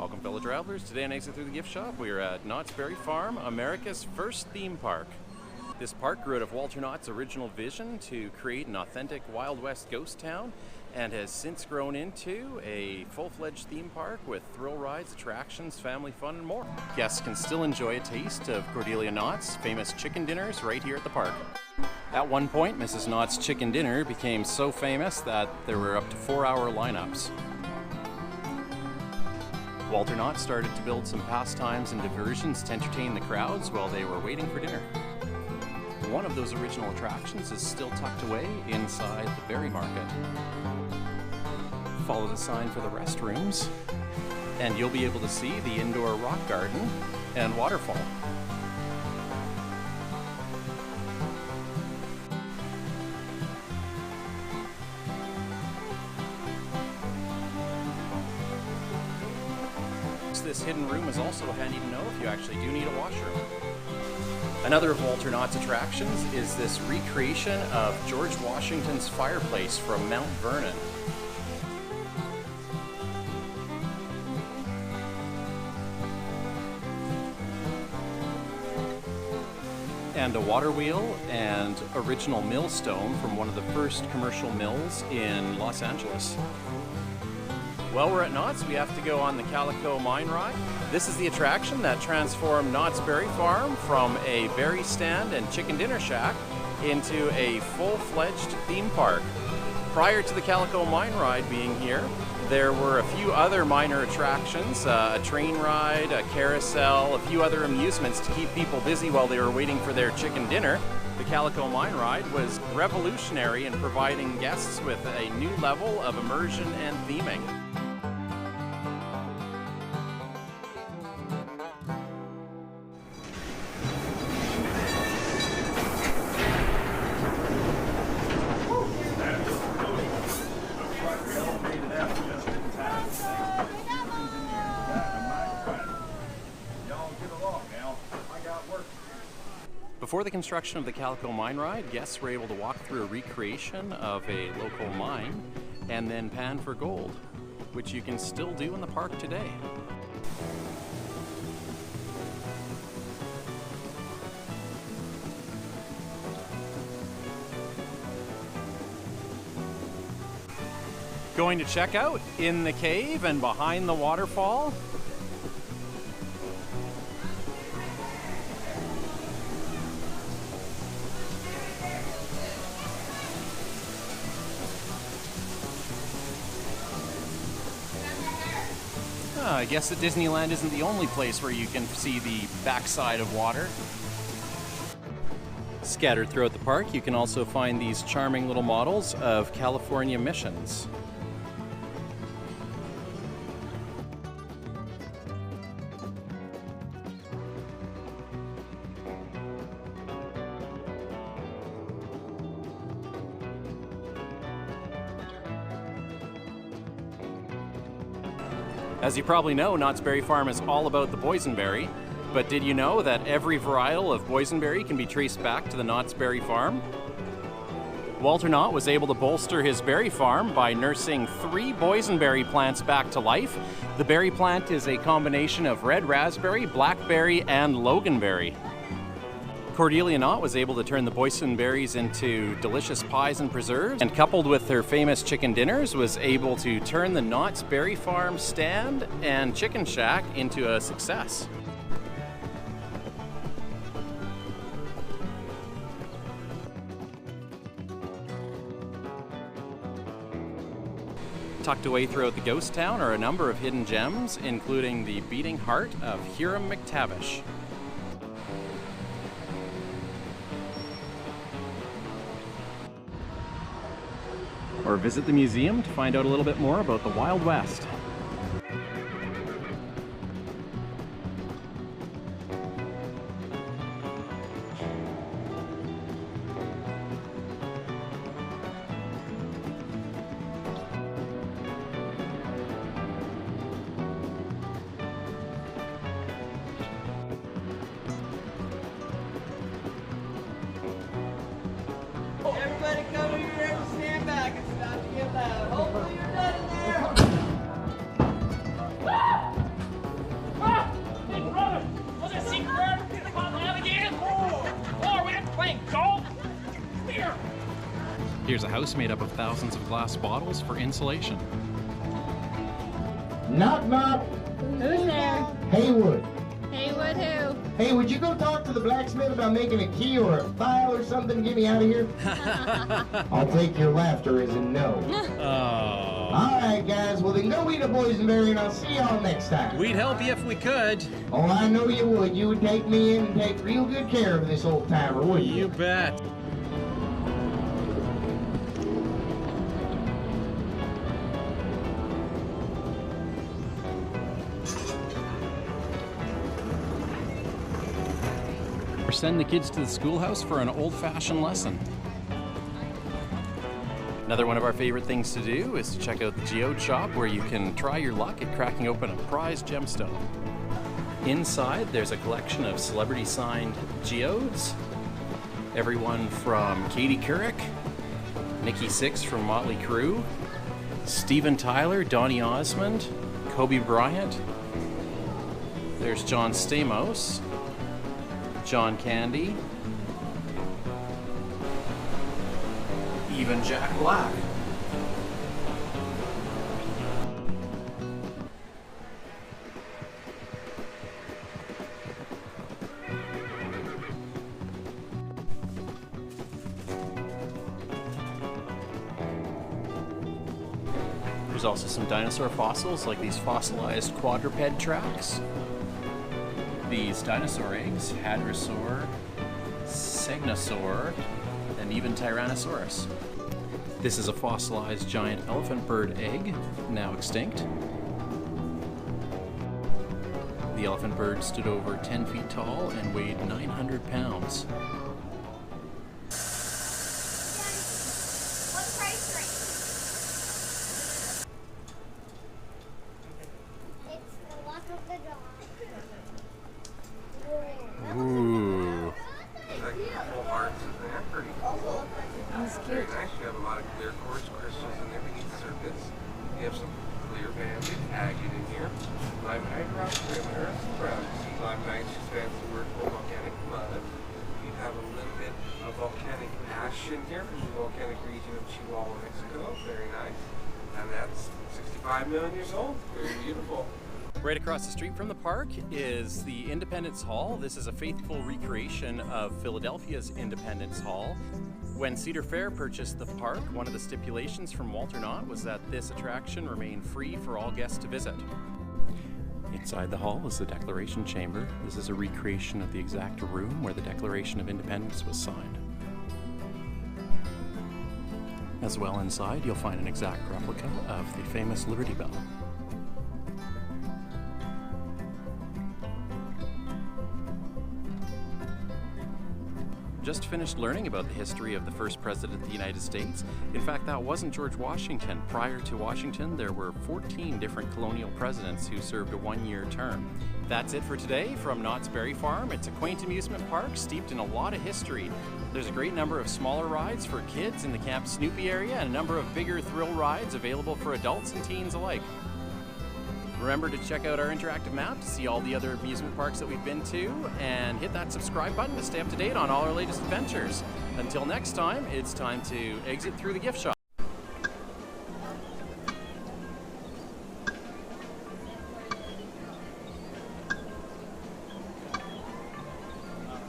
Welcome fellow travelers. Today on Exit Through the Gift Shop, we are at Knott's Berry Farm, America's first theme park. This park grew out of Walter Knott's original vision to create an authentic Wild West ghost town and has since grown into a full-fledged theme park with thrill rides, attractions, family fun, and more. Guests can still enjoy a taste of Cordelia Knott's famous chicken dinners right here at the park. At one point, Mrs. Knott's chicken dinner became so famous that there were up to 4-hour lineups. Walter Knott started to build some pastimes and diversions to entertain the crowds while they were waiting for dinner. One of those original attractions is still tucked away inside the berry market. Follow the sign for the restrooms, and you'll be able to see the indoor rock garden and waterfall. This hidden room is also handy to know if you actually do need a washroom. Another of Walter Knott's attractions is this recreation of George Washington's fireplace from Mount Vernon. And a water wheel and original millstone from one of the first commercial mills in Los Angeles. Well, we're at Knott's. We have to go on the CALICO mine ride. This is the attraction that transformed Knott's Berry Farm from a berry stand and chicken dinner shack into a full-fledged theme park. Prior to the CALICO mine ride being here, there were a few other minor attractions, a train ride, a carousel, a few other amusements to keep people busy while they were waiting for their chicken dinner. The CALICO mine ride was revolutionary in providing guests with a new level of immersion and theming. Before the construction of the CALICO mine ride, guests were able to walk through a recreation of a local mine and then pan for gold, which you can still do in the park today. Going to check out in the cave and behind the waterfall. I guess that Disneyland isn't the only place where you can see the backside of water. Scattered throughout the park, you can also find these charming little models of California missions. As you probably know, Knott's Berry Farm is all about the boysenberry, but did you know that every varietal of boysenberry can be traced back to the Knott's Berry Farm? Walter Knott was able to bolster his berry farm by nursing 3 boysenberry plants back to life. The berry plant is a combination of red raspberry, blackberry, and loganberry. Cordelia Knott was able to turn the boysenberries into delicious pies and preserves, and coupled with her famous chicken dinners, was able to turn the Knott's Berry Farm stand and chicken shack into a success. Tucked away throughout the ghost town are a number of hidden gems, including the beating heart of Hiram McTavish. Or visit the museum to find out a little bit more about the Wild West. Everybody come here and stand back. It's about to get loud. Hopefully you're done in there. Here's a house made up of thousands of glass bottles for insulation. Knock, knock. Who's there? Haywood. Haywood who? Hey, would you go talk to the blacksmith about making a key or a file or something to get me out of here? I'll take your laughter as a no. Oh. All right, guys. Well, then go eat a boysenberry, and I'll see y'all next time. We'd help you if we could. Oh, I know you would. You would take me in and take real good care of this old timer, wouldn't you? You bet. Or send the kids to the schoolhouse for an old-fashioned lesson. Another one of our favorite things to do is to check out the GEODE shop, where you can try your luck at cracking open a prized gemstone. Inside, there's a collection of celebrity-signed geodes. Everyone from Katie Couric, Nikki Sixx from Motley Crue, Steven Tyler, Donny Osmond, Kobe Bryant. There's John Stamos, John Candy, even Jack Black. There's also some dinosaur fossils, like these fossilized quadruped tracks. These dinosaur eggs, hadrosaur, segnosaur, and even Tyrannosaurus. This is a fossilized giant elephant bird egg, now extinct. The elephant bird stood over 10 feet tall and weighed 900 pounds. Ooh. Full hearts in there, pretty cool. Very nice. You have a lot of clear quartz crystals in there beneath the surface. You have some clear banded agate in here. Limonite rock perimeter, brown sea limonite, just fancy word for volcanic mud. You have a little bit of volcanic ash in here from the volcanic region of Chihuahua, Mexico. Very nice. And that's 65 million years old. Very beautiful. Right across the street from the park is the Independence Hall. This is a faithful recreation of Philadelphia's Independence Hall. When Cedar Fair purchased the park, one of the stipulations from Walter Knott was that this attraction remain free for all guests to visit. Inside the hall is the Declaration Chamber. This is a recreation of the exact room where the Declaration of Independence was signed. As well inside, you'll find an exact replica of the famous Liberty Bell. Just finished learning about the history of the first president of the United States. In fact, that wasn't George Washington. Prior to Washington, there were 14 different colonial presidents who served a one-year term. That's it for today from Knott's Berry Farm. It's a quaint amusement park steeped in a lot of history. There's a great number of smaller rides for kids in the Camp Snoopy area and a number of bigger thrill rides available for adults and teens alike. Remember to check out our interactive map to see all the other amusement parks that we've been to, and hit that subscribe button to stay up to date on all our latest adventures. Until next time, it's time to exit through the gift shop.